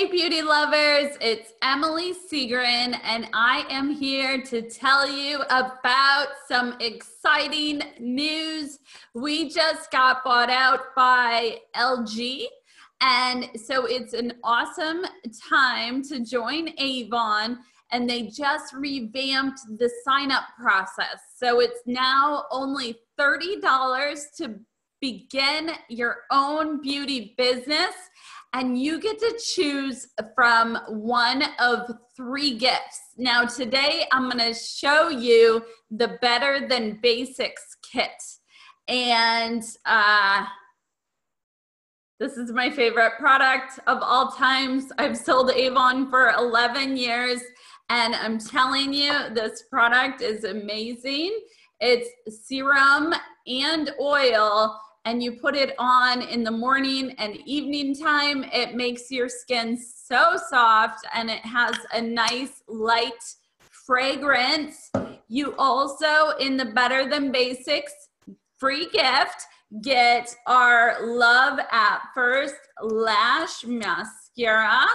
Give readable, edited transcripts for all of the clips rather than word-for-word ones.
Hey beauty lovers, it's Emily Seagren and I am here to tell you about some exciting news. We just got bought out by LG, and so it's an awesome time to join Avon, and they just revamped the sign up process. So it's now only $30 to begin your own beauty business. And you get to choose from one of 3 gifts. Now today I'm gonna show you the Better Than Basics kit. And this is my favorite product of all times. I've sold Avon for 11 years and I'm telling you, this product is amazing. It's serum and oil, and you put it on in the morning and evening time. It makes your skin so soft, and it has a nice light fragrance. You also, in the Better Than Basics free gift, get our Love at First Lash Mascara.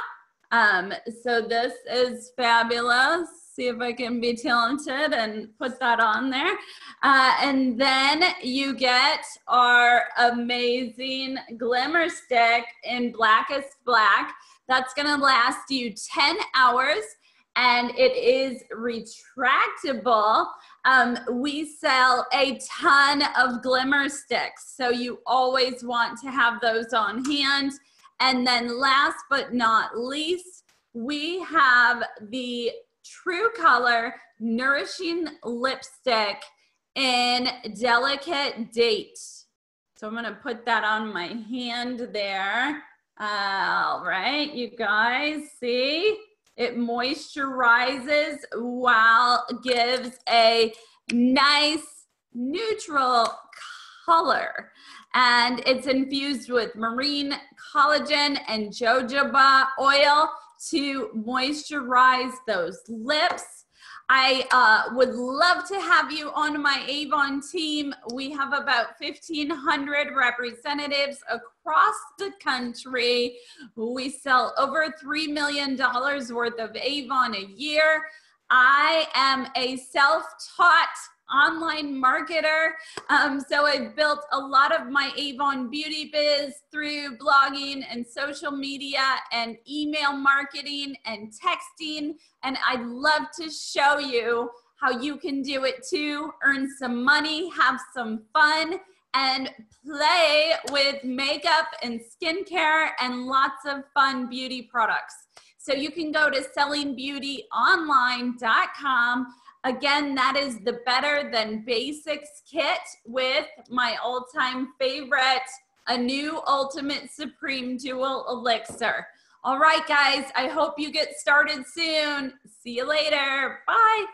So this is fabulous. See if I can be talented and put that on there. And then you get our amazing Glimmer Stick in Blackest Black. That's gonna last you 10 hours and it is retractable. We sell a ton of Glimmer Sticks, so you always want to have those on hand. And then last but not least, we have the True Color Nourishing Lipstick in Delicate Date. So I'm gonna put that on my hand there. All right, you guys, see? It moisturizes while gives a nice neutral color. And it's infused with marine collagen and jojoba oil to moisturize those lips. I would love to have you on my Avon team. We have about 1,500 representatives across the country. We sell over $3 million worth of Avon a year. I am a self-taught online marketer. So I built a lot of my Avon beauty biz through blogging and social media and email marketing and texting. And I'd love to show you how you can do it too, earn some money, have some fun, and play with makeup and skincare and lots of fun beauty products. So you can go to sellingbeautyonline.com. Again, that is the Better Than Basics kit with my all-time favorite, a new Ultimate Supreme Dual Elixir. All right, guys, I hope you get started soon. See you later. Bye.